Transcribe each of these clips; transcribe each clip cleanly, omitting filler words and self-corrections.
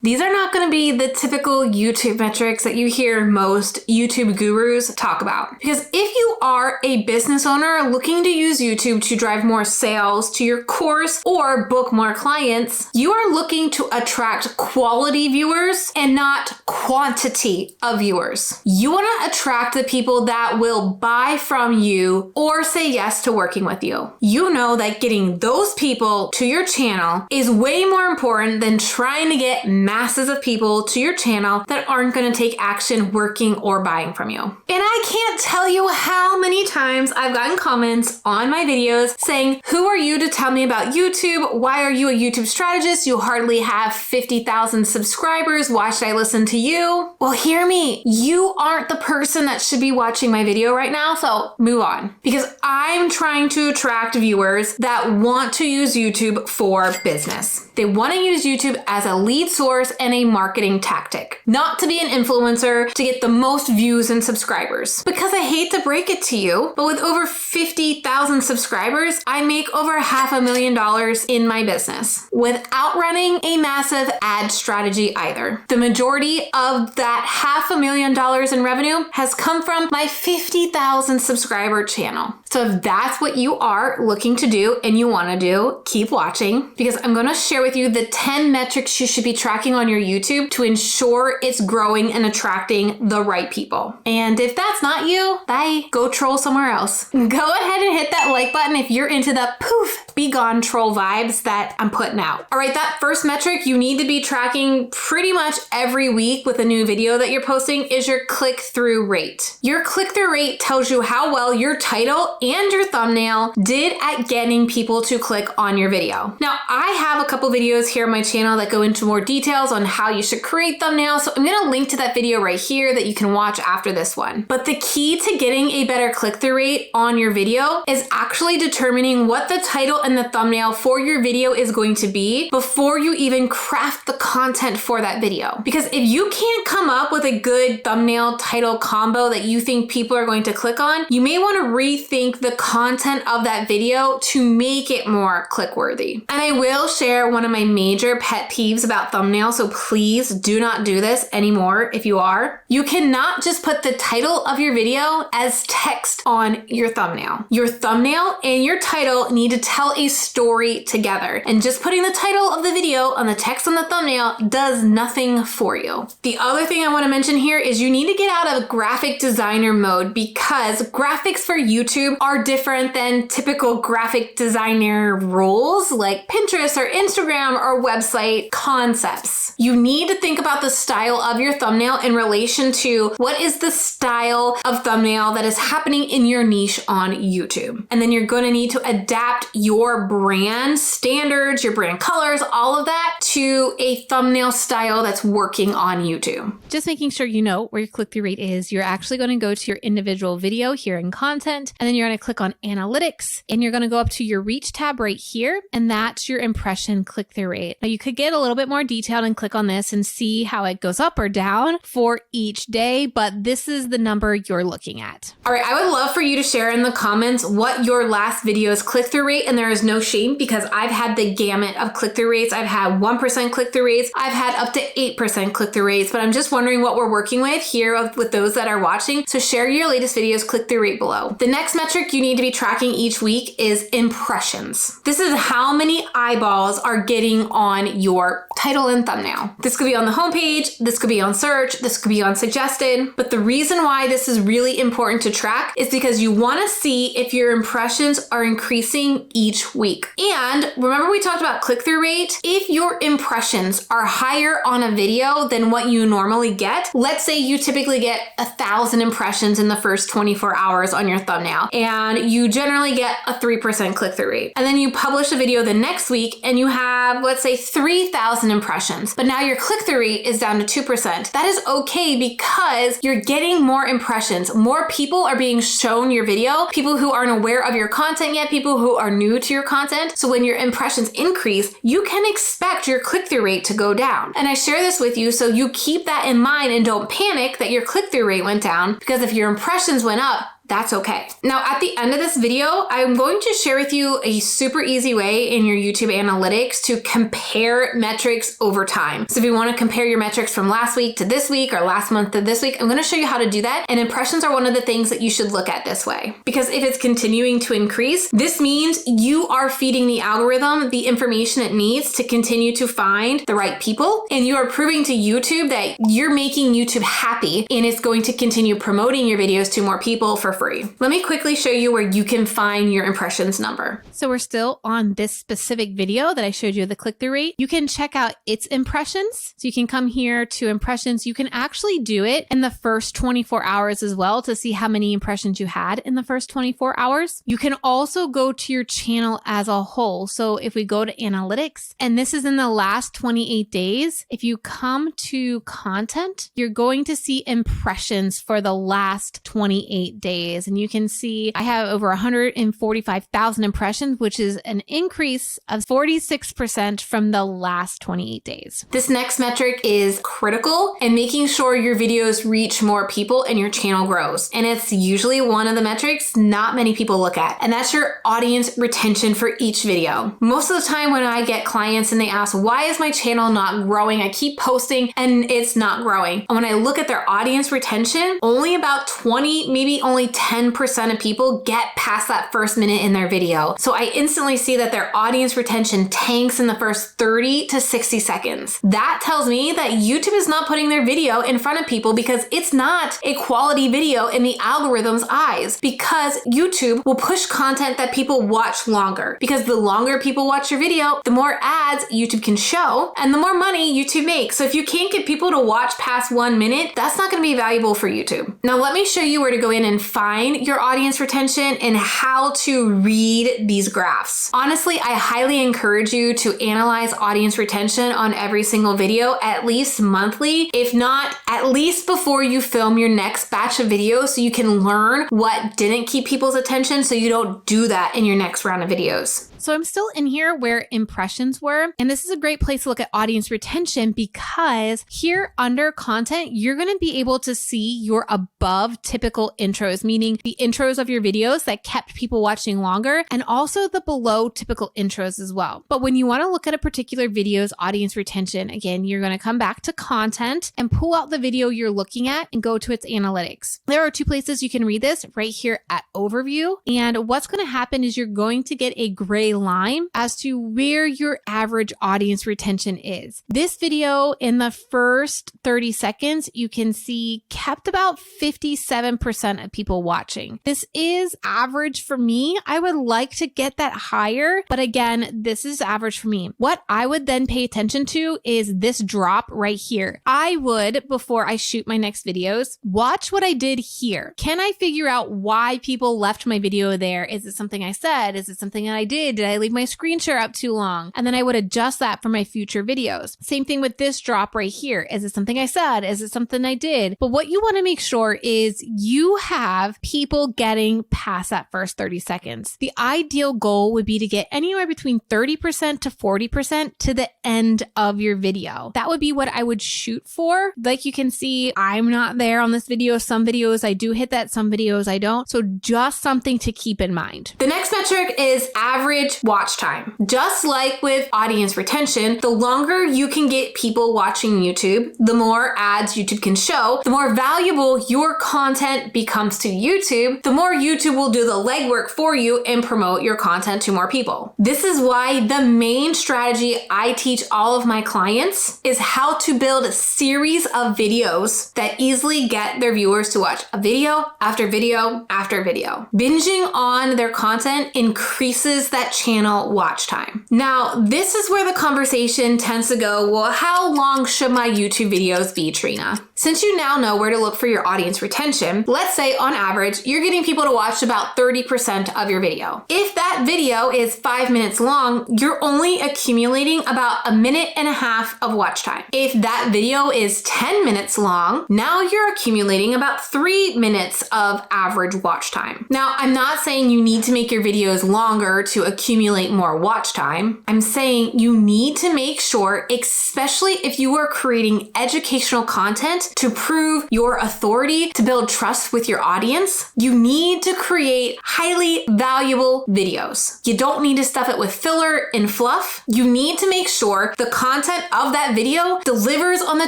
These are not going to be the typical YouTube metrics that you hear most YouTube gurus talk about. Because if you are a business owner looking to use YouTube to drive more sales to your course or book more clients, you are looking to attract quality viewers and not quantity of viewers. You want to attract the people that will buy from you or say yes to working with you. You know that getting those people to your channel is way more important than trying to get masses of people to your channel that aren't going to take action working or buying from you. And I can't tell you how many times I've gotten comments on my videos saying, who are you to tell me about YouTube? Why are you a YouTube strategist? You hardly have 50,000 subscribers. Why should I listen to you? Well, hear me. You aren't the person that should be watching my video right now, so move on. Because I'm trying to attract viewers that want to use YouTube for business. They want to use YouTube as a lead source and a marketing tactic, not to be an influencer to get the most views and subscribers. Because I hate to break it to you, but with over 50,000 subscribers, I make over $500,000 in my business without running a massive ad strategy either. The majority of that $500,000 in revenue has come from my 50,000 subscriber channel. So if that's what you are looking to do and you want to do, keep watching, because I'm going to share with you the 10 metrics you should be tracking on your YouTube to ensure it's growing and attracting the right people. And if that's not you, bye. Go troll somewhere else. Go ahead and hit that like button if you're into the poof, be gone troll vibes that I'm putting out. All right, that first metric you need to be tracking pretty much every week with a new video that you're posting is your click-through rate. Your click-through rate tells you how well your title and your thumbnail did at getting people to click on your video. Now, I have a couple videos here on my channel that go into more details on how you should create thumbnails, so I'm gonna link to that video right here that you can watch after this one. But the key to getting a better click-through rate on your video is actually determining what the title and the thumbnail for your video is going to be before you even craft the content for that video. Because if you can't come up with a good thumbnail title combo that you think people are going to click on, you may want to rethink the content of that video to make it more click-worthy. And I will share one of my major pet peeves about thumbnails, so please do not do this anymore if you are. You cannot just put the title of your video as text on your thumbnail. Your thumbnail and your title need to tell a story together, and just putting the title of the video on the text on the thumbnail does nothing for you. The other thing I want to mention here is you need to get out of graphic designer mode, because graphics for YouTube are different than typical graphic designer rules like Pinterest or Instagram or website concepts. You need to think about the style of your thumbnail in relation to what is the style of thumbnail that is happening in your niche on YouTube. And then you're going to need to adapt your brand standards, your brand colors, all of that to a thumbnail style that's working on YouTube. Just making sure you know where your click-through rate is. You're actually going to go to your individual video here in content, and then you're going to click on analytics, and you're going to go up to your reach tab right here, and that's your impression click-through rate. Now you could get a little bit more detailed and click on this and see how it goes up or down for each day, but this is the number you're looking at. All right, I would love for you to share in the comments what your last video's click-through rate, and there is no shame because I've had the gamut of click-through rates. I've had 1% click-through rates. I've had up to 8% click-through rates, but I'm just wondering what we're working with here with those that are watching. So share your latest video's click-through rate below. The next metric you need to be tracking each week is impressions. This is how many eyeballs are getting on your title and thumbnail. This could be on the homepage, this could be on search, this could be on suggested, but the reason why this is really important to track is because you want to see if your impressions are increasing each week. And remember we talked about click-through rate? If your impressions are higher on a video than what you normally get, let's say you typically get 1,000 impressions in the first 24 hours on your thumbnail, and you generally get a 3% click-through rate. And then you publish a video the next week and you have, let's say, 3,000 impressions, but now your click-through rate is down to 2%. That is okay because you're getting more impressions. More people are being shown your video, people who aren't aware of your content yet, people who are new to your content. So when your impressions increase, you can expect your click-through rate to go down. And I share this with you so you keep that in mind and don't panic that your click-through rate went down, because if your impressions went up, that's okay. Now, at the end of this video, I'm going to share with you a super easy way in your YouTube analytics to compare metrics over time. So if you want to compare your metrics from last week to this week or last month to this week, I'm going to show you how to do that. And impressions are one of the things that you should look at this way, because if it's continuing to increase, this means you are feeding the algorithm the information it needs to continue to find the right people. And you are proving to YouTube that you're making YouTube happy and it's going to continue promoting your videos to more people for free. Let me quickly show you where you can find your impressions number. So we're still on this specific video that I showed you the click-through rate. You can check out its impressions. So you can come here to impressions. You can actually do it in the first 24 hours as well to see how many impressions you had in the first 24 hours. You can also go to your channel as a whole. So if we go to analytics, and this is in the last 28 days, if you come to content, you're going to see impressions for the last 28 days. And you can see I have over 145,000 impressions, which is an increase of 46% from the last 28 days. This next metric is critical and making sure your videos reach more people and your channel grows. And it's usually one of the metrics not many people look at, and that's your audience retention for each video. Most of the time when I get clients and they ask, why is my channel not growing? I keep posting and it's not growing. And when I look at their audience retention, only about 20, maybe only 10% of people get past that first minute in their video. So I instantly see that their audience retention tanks in the first 30 to 60 seconds. That tells me that YouTube is not putting their video in front of people because it's not a quality video in the algorithm's eyes, because YouTube will push content that people watch longer, because the longer people watch your video, the more ads YouTube can show and the more money YouTube makes. So if you can't get people to watch past 1 minute, that's not going to be valuable for YouTube. Now let me show you where to go in and find your audience retention and how to read these graphs. Honestly, I highly encourage you to analyze audience retention on every single video, at least monthly, if not at least before you film your next batch of videos, so you can learn what didn't keep people's attention so you don't do that in your next round of videos. So I'm still in here where impressions were, and this is a great place to look at audience retention, because here under content, you're going to be able to see your above typical intros, meaning the intros of your videos that kept people watching longer, and also the below typical intros as well. But when you want to look at a particular video's audience retention, again, you're going to come back to content and pull out the video you're looking at and go to its analytics. There are two places you can read this, right here at overview. And what's going to happen is you're going to get a gray line as to where your average audience retention is. This video in the first 30 seconds, you can see kept about 57% of people watching. This is average for me. I would like to get that higher, but again, this is average for me. What I would then pay attention to is this drop right here. I would, before I shoot my next videos, watch what I did here. Can I figure out why people left my video there? Is it something I said? Is it something that I did? Did I leave my screen share up too long? And then I would adjust that for my future videos. Same thing with this drop right here. Is it something I said? Is it something I did? But what you want to make sure is you have people getting past that first 30 seconds. The ideal goal would be to get anywhere between 30% to 40% to the end of your video. That would be what I would shoot for. Like you can see, I'm not there on this video. Some videos I do hit that, some videos I don't. So just something to keep in mind. The next metric is average watch time. Just like with audience retention, the longer you can get people watching YouTube, the more ads YouTube can show, the more valuable your content becomes to YouTube, the more YouTube will do the legwork for you and promote your content to more people. This is why the main strategy I teach all of my clients is how to build a series of videos that easily get their viewers to watch a video after video after video. Binging on their content increases that channel watch time. Now, this is where the conversation tends to go, well, how long should my YouTube videos be, Trena? Since you now know where to look for your audience retention, let's say on average, you're getting people to watch about 30% of your video. If that video is 5 minutes long, you're only accumulating about 1.5 minutes of watch time. If that video is 10 minutes long, now you're accumulating about 3 minutes of average watch time. Now, I'm not saying you need to make your videos longer to accumulate more watch time. I'm saying you need to make sure, especially if you are creating educational content, to prove your authority, to build trust with your audience, you need to create highly valuable videos. You don't need to stuff it with filler and fluff. You need to make sure the content of that video delivers on the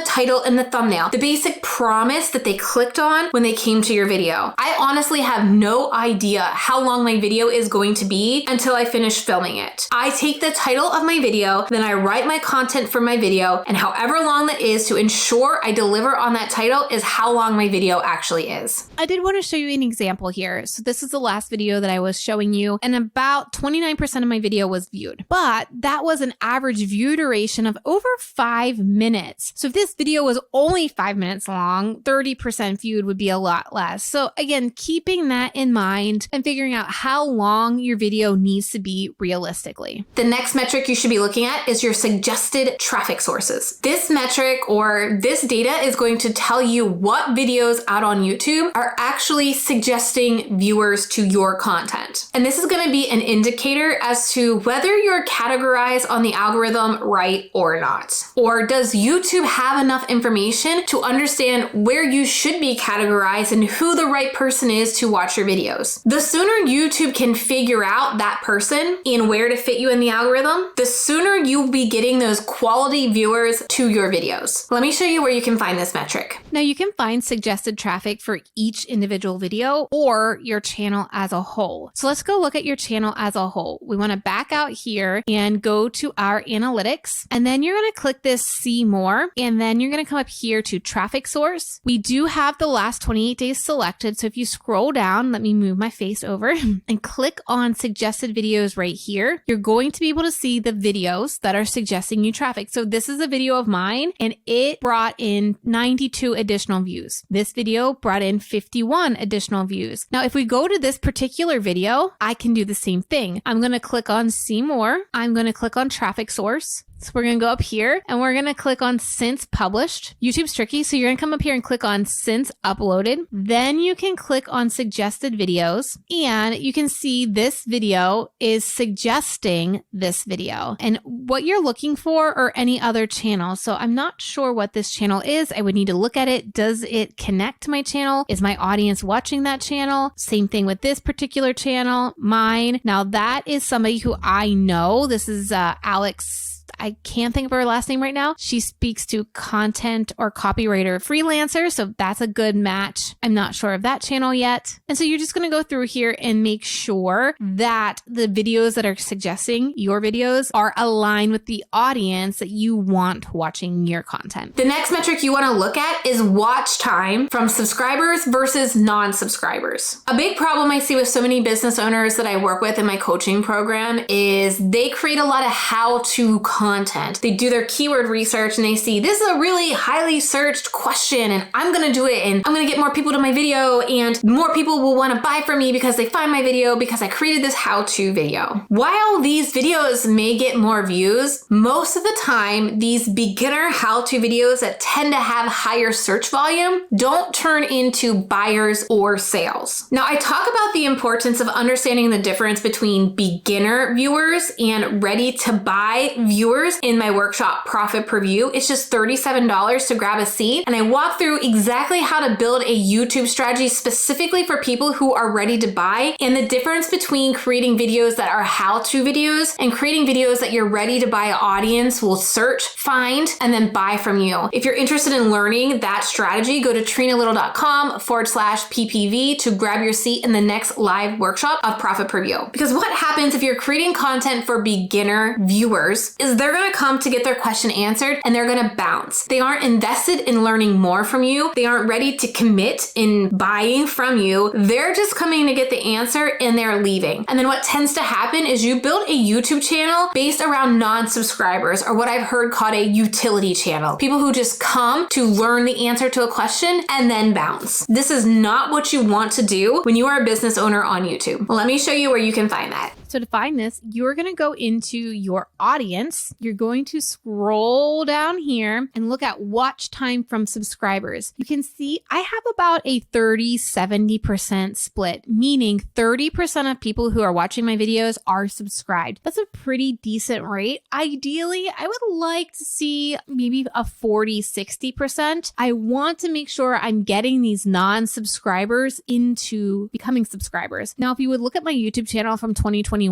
title and the thumbnail, the basic promise that they clicked on when they came to your video. I honestly have no idea how long my video is going to be until I finish filming it. I take the title of my video, then I write my content for my video, and however long that is to ensure I deliver on that title is how long my video actually is. I did want to show you an example here. So this is the last video that I was showing you, and about 29% of my video was viewed, but that was an average view duration of over 5 minutes. So if this video was only 5 minutes long, 30% viewed would be a lot less. So again, keeping that in mind and figuring out how long your video needs to be realistically. The next metric you should be looking at is your suggested traffic sources. This metric or this data is going to tell you what videos out on YouTube are actually suggesting viewers to your content. And this is going to be an indicator as to whether you're categorized on the algorithm right or not. Or does YouTube have enough information to understand where you should be categorized and who the right person is to watch your videos? The sooner YouTube can figure out that person and where to fit you in the algorithm, the sooner you'll be getting those quality viewers to your videos. Let me show you where you can find this metric. Now you can find suggested traffic for each individual video or your channel as a whole. So let's go look at your channel as a whole. We want to back out here and go to our analytics, and then you're going to click this see more, and then you're going to come up here to traffic source. We do have the last 28 days selected. So if you scroll down, let me move my face over and click on suggested videos right here. You're going to be able to see the videos that are suggesting you traffic. So this is a video of mine and it brought in 92 additional views. This video brought in 51 additional views. Now, if we go to this particular video, I can do the same thing. I'm going to click on see more. I'm going to click on traffic source. So we're going to go up here and we're going to click on since published. YouTube's tricky. So you're going to come up here and click on since uploaded. Then you can click on suggested videos and you can see this video is suggesting this video and what you're looking for or any other channel. So I'm not sure what this channel is. I would need to look at it. Does it connect to my channel? Is my audience watching that channel? Same thing with this particular channel, mine. Now that is somebody who I know. This is Alex. I can't think of her last name right now. She speaks to content or copywriter freelancer. So that's a good match. I'm not sure of that channel yet. And so you're just going to go through here and make sure that the videos that are suggesting your videos are aligned with the audience that you want watching your content. The next metric you want to look at is watch time from subscribers versus non-subscribers. A big problem I see with so many business owners that I work with in my coaching program is they create a lot of how-to content. They do their keyword research and they see this is a really highly searched question and I'm going to do it and I'm going to get more people to my video and more people will want to buy from me because they find my video because I created this how-to video. While these videos may get more views, most of the time these beginner how-to videos that tend to have higher search volume don't turn into buyers or sales. Now I talk about the importance of understanding the difference between beginner viewers and ready to buy viewers in my workshop Profit Per View. It's just $37 to grab a seat. And I walk through exactly how to build a YouTube strategy specifically for people who are ready to buy and the difference between creating videos that are how-to videos and creating videos that your ready to buy audience will search, find, and then buy from you. If you're interested in learning that strategy, go to trenalittle.com/PPV to grab your seat in the next live workshop of Profit Per View. Because what happens if you're creating content for beginner viewers is they're going to come to get their question answered and they're going to bounce. They aren't invested in learning more from you. They aren't ready to commit in buying from you. They're just coming to get the answer and they're leaving. And then what tends to happen is you build a YouTube channel based around non-subscribers or what I've heard called a utility channel. People who just come to learn the answer to a question and then bounce. This is not what you want to do when you are a business owner on YouTube. Let me show you where you can find that. So to find this, you're going to go into your audience. You're going to scroll down here and look at watch time from subscribers. You can see I have about a 30-70% split, meaning 30% of people who are watching my videos are subscribed. That's a pretty decent rate. Ideally, I would like to see maybe a 40-60%. I want to make sure I'm getting these non-subscribers into becoming subscribers. Now, if you would look at my YouTube channel from 2021,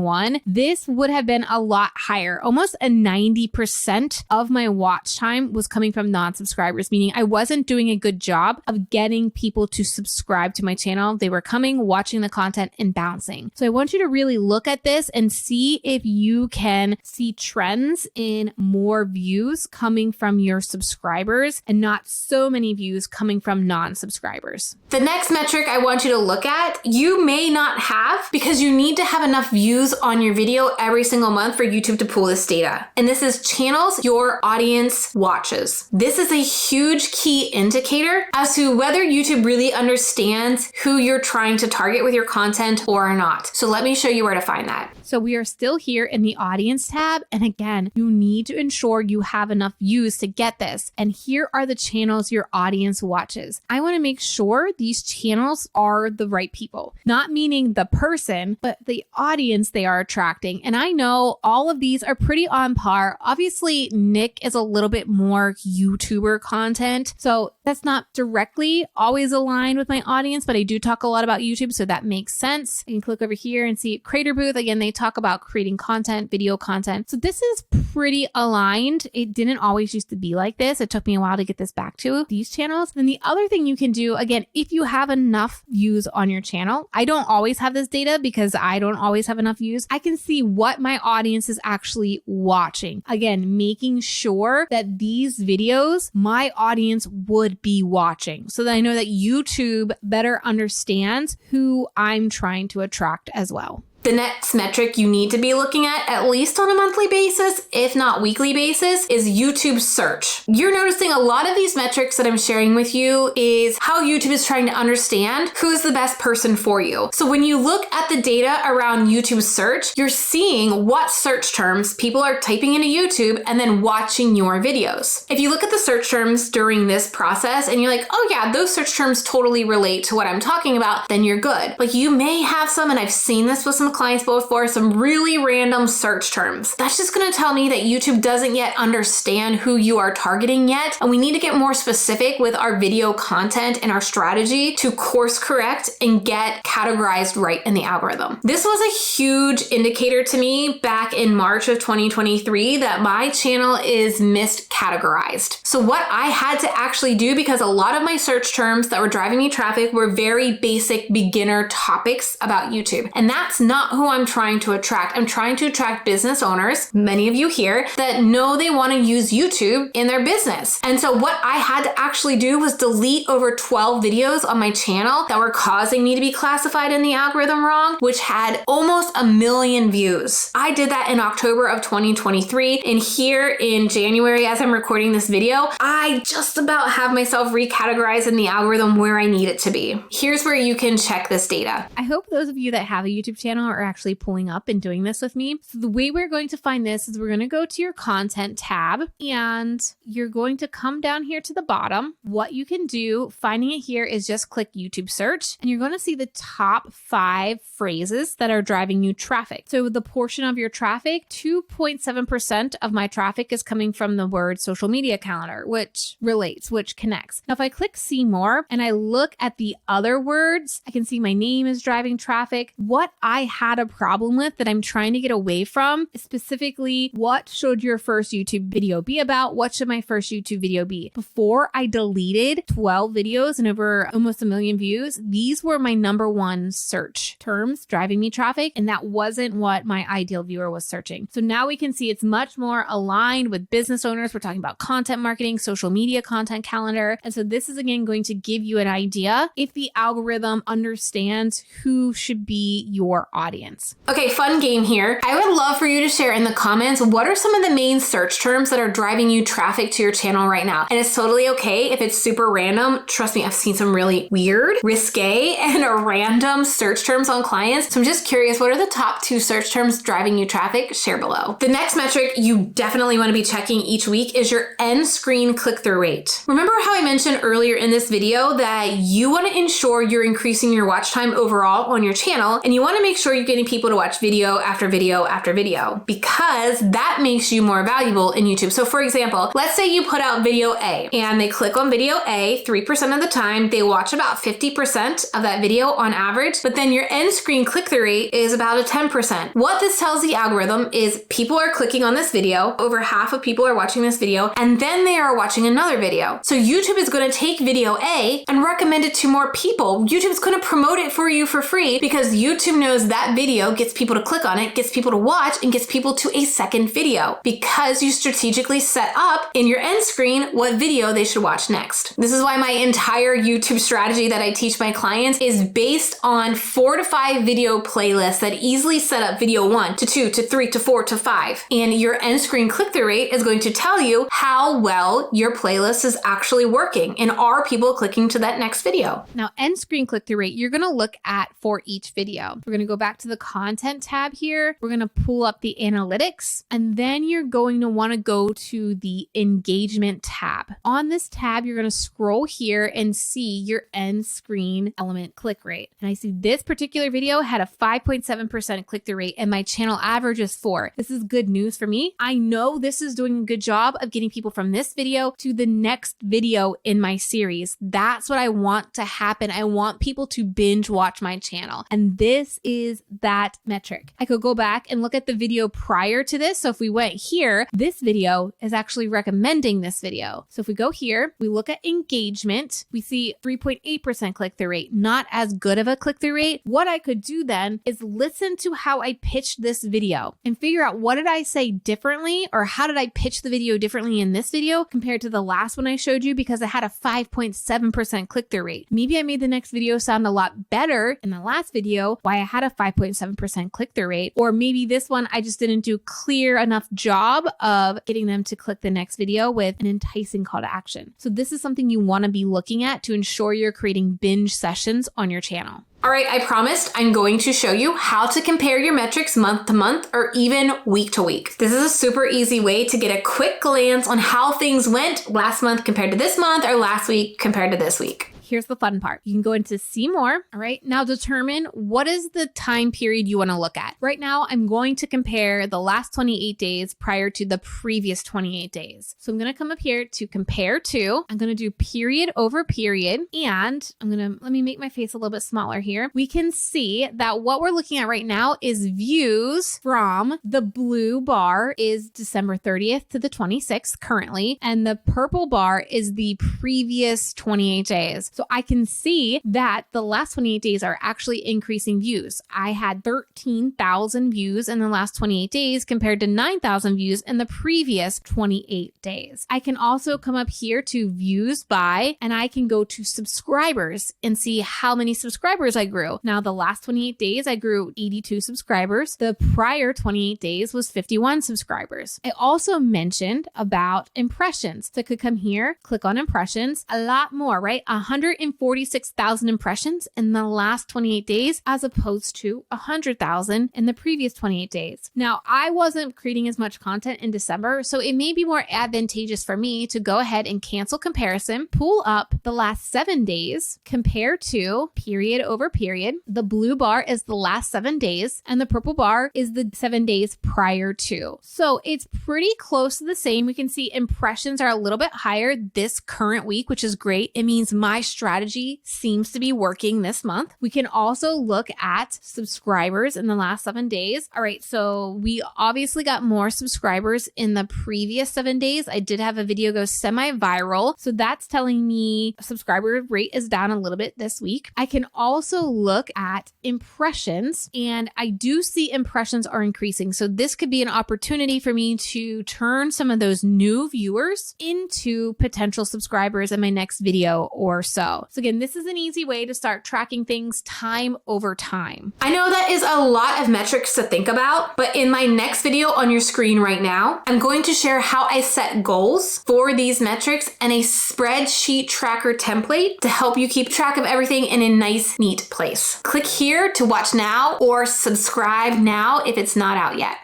this would have been a lot higher. Almost a 90% of my watch time was coming from non-subscribers, meaning I wasn't doing a good job of getting people to subscribe to my channel. They were coming, watching the content, and bouncing. So I want you to really look at this and see if you can see trends in more views coming from your subscribers and not so many views coming from non-subscribers. The next metric I want you to look at, you may not have because you need to have enough views on your video every single month for YouTube to pull this data. And this is channels your audience watches. This is a huge key indicator as to whether YouTube really understands who you're trying to target with your content or not. So let me show you where to find that. So we are still here in the audience tab. And again, you need to ensure you have enough views to get this. And here are the channels your audience watches. I want to make sure these channels are the right people, not meaning the person, but the audience they are attracting. And I know all of these are pretty on par. Obviously, Nick is a little bit more YouTuber content. So that's not directly always aligned with my audience, but I do talk a lot about YouTube. So that makes sense. I can click over here and see Creator Booth. Again, they talk about creating content, video content. So this is pretty aligned. It didn't always used to be like this. It took me a while to get this back to these channels. Then the other thing you can do, again, if you have enough views on your channel, I don't always have this data because I don't always have enough views. I can see what my audience is actually watching. Again, making sure that these videos, my audience would be watching so that I know that YouTube better understands who I'm trying to attract as well. The next metric you need to be looking at least on a monthly basis, if not weekly basis, is YouTube search. You're noticing a lot of these metrics that I'm sharing with you is how YouTube is trying to understand who's the best person for you. So when you look at the data around YouTube search, you're seeing what search terms people are typing into YouTube and then watching your videos. If you look at the search terms during this process and you're like, oh yeah, those search terms totally relate to what I'm talking about, then you're good. But you may have some, and I've seen this with some clients before, some really random search terms. That's just going to tell me that YouTube doesn't yet understand who you are targeting yet. And we need to get more specific with our video content and our strategy to course correct and get categorized right in the algorithm. This was a huge indicator to me back in March of 2023 that my channel is miscategorized. So what I had to actually do, because a lot of my search terms that were driving me traffic were very basic beginner topics about YouTube. And that's not who I'm trying to attract. I'm trying to attract business owners, many of you here, that know they want to use YouTube in their business. And so what I had to actually do was delete over 12 videos on my channel that were causing me to be classified in the algorithm wrong, which had almost 1 million views. I did that in October of 2023. And here in January, as I'm recording this video, I just about have myself recategorized in the algorithm where I need it to be. Here's where you can check this data. I hope those of you that have a YouTube channel are actually pulling up and doing this with me. So the way we're going to find this is we're going to go to your content tab and you're going to come down here to the bottom. What you can do, finding it here, is just click YouTube search and you're going to see the top 5 phrases that are driving you traffic. So the portion of your traffic, 2.7% of my traffic is coming from the word social media calendar, which relates, which connects. Now, if I click see more and I look at the other words, I can see my name is driving traffic. What I had a problem with that I'm trying to get away from is specifically, what should your first YouTube video be about? What should my first YouTube video be? Before I deleted 12 videos and over almost 1 million views, these were my #1 search terms driving me traffic, and that wasn't what my ideal viewer was searching. So now we can see it's much more aligned with business owners. We're talking about content marketing, social media content calendar. And so this is again going to give you an idea if the algorithm understands who should be your audience. audience. Okay, fun game here. I would love for you to share in the comments what are some of the main search terms that are driving you traffic to your channel right now. And it's totally okay if it's super random. Trust me, I've seen some really weird, risque, and random search terms on clients. So I'm just curious, what are the top 2 search terms driving you traffic? Share below. The next metric you definitely want to be checking each week is your end screen click-through rate. Remember how I mentioned earlier in this video that you want to ensure you're increasing your watch time overall on your channel, and you want to make sure you're getting people to watch video after video after video, because that makes you more valuable in YouTube. So for example, let's say you put out video A and they click on video A 3% of the time, they watch about 50% of that video on average, but then your end screen click-through rate is about a 10%. What this tells the algorithm is people are clicking on this video, over half of people are watching this video, and then they are watching another video. So YouTube is going to take video A and recommend it to more people. YouTube is going to promote it for you for free because YouTube knows that video gets people to click on it, gets people to watch, and gets people to a second video because you strategically set up in your end screen what video they should watch next. This is why my entire YouTube strategy that I teach my clients is based on 4 to 5 video playlists that easily set up video 1 to 2 to 3 to 4 to 5. And your end screen click-through rate is going to tell you how well your playlist is actually working and are people clicking to that next video. Now, end screen click-through rate, you're going to look at for each video. We're going to go back to the content tab here. We're going to pull up the analytics, and then you're going to want to go to the engagement tab. On this tab, you're going to scroll here and see your end screen element click rate. And I see this particular video had a 5.7% click-through rate and my channel average is 4. This is good news for me. I know this is doing a good job of getting people from this video to the next video in my series. That's what I want to happen. I want people to binge watch my channel. And this is that metric. I could go back and look at the video prior to this. So if we went here, this video is actually recommending this video. So if we go here, we look at engagement, we see 3.8% click-through rate, not as good of a click-through rate. What I could do then is listen to how I pitched this video and figure out what did I say differently, or how did I pitch the video differently in this video compared to the last one I showed you, because it had a 5.7% click-through rate. Maybe I made the next video sound a lot better in the last video why I had a 5.7% click-through rate, or maybe this one I just didn't do clear enough job of getting them to click the next video with an enticing call to action. So this is something you want to be looking at to ensure you're creating binge sessions on your channel. All right, I promised I'm going to show you how to compare your metrics month to month or even week to week. This is a super easy way to get a quick glance on how things went last month compared to this month, or last week compared to this week. Here's the fun part. You can go into see more. All right. Now determine what is the time period you want to look at. Right now, I'm going to compare the last 28 days prior to the previous 28 days. So I'm going to come up here to compare to. I'm going to do period over period. And let me make my face a little bit smaller here. We can see that what we're looking at right now is views from the blue bar is December 30th to the 26th currently. And the purple bar is the previous 28 days. So I can see that the last 28 days are actually increasing views. I had 13,000 views in the last 28 days compared to 9,000 views in the previous 28 days. I can also come up here to views by, and I can go to subscribers and see how many subscribers I grew. Now, the last 28 days, I grew 82 subscribers. The prior 28 days was 51 subscribers. I also mentioned about impressions. So I could come here, click on impressions, a lot more, right? 146,000 impressions in the last 28 days as opposed to 100,000 in the previous 28 days. Now, I wasn't creating as much content in December, so it may be more advantageous for me to go ahead and cancel comparison, pull up the last 7 days, compare to period over period. The blue bar is the last 7 days, and the purple bar is the 7 days prior to. So it's pretty close to the same. We can see impressions are a little bit higher this current week, which is great. It means my strategy seems to be working this month. We can also look at subscribers in the last 7 days. All right, so we obviously got more subscribers in the previous 7 days. I did have a video go semi-viral, so that's telling me subscriber rate is down a little bit this week. I can also look at impressions, and I do see impressions are increasing. So this could be an opportunity for me to turn some of those new viewers into potential subscribers in my next video or so. so. So again, this is an easy way to start tracking things time over time. I know that is a lot of metrics to think about, but in my next video on your screen right now, I'm going to share how I set goals for these metrics and a spreadsheet tracker template to help you keep track of everything in a nice, neat place. Click here to watch now or subscribe now if it's not out yet.